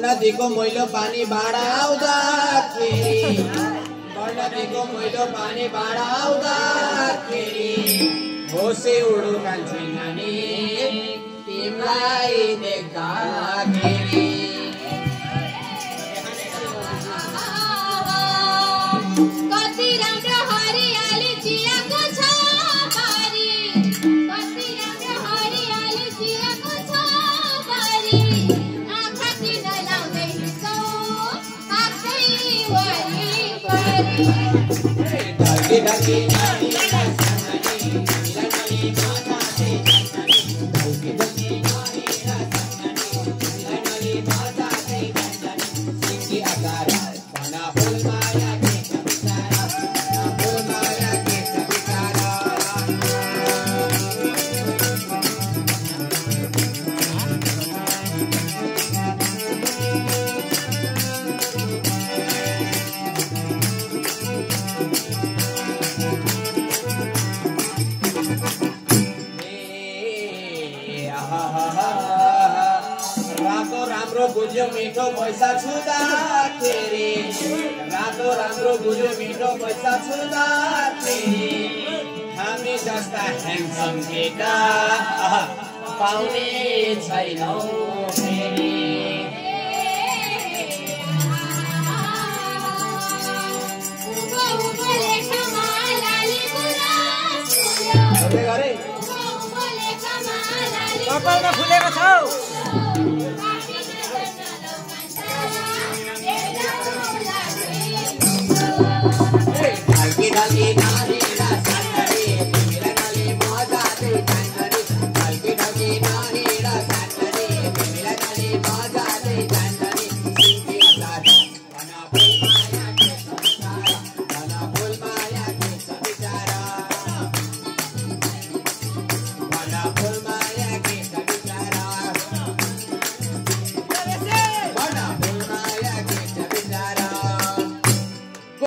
नदीको मैलो पानी बाढा आउँदाखेरि नदीको मैलो पानी बाढा आउँदाखेरि होसे उडु कान्छी नानी तिमीलाई देख्दाखेरि कति राम्रो हरियाली चियाको छ बारी कति राम्रो हरियाली चियाको छ बारी आँखा किन लाउँदै हिँड्छौ आँखै वरिपरि ढल्की ढल्की नानी बुझ्यो मिठो पैसा छुँदाखेरि रातो राम्रो बुझ्यो मिठो पैसा छुँदाखेरि हामी जस्ता ह्यान्डसम केटा पाउने छैनौ फेरि कपालमा फुलेको छौ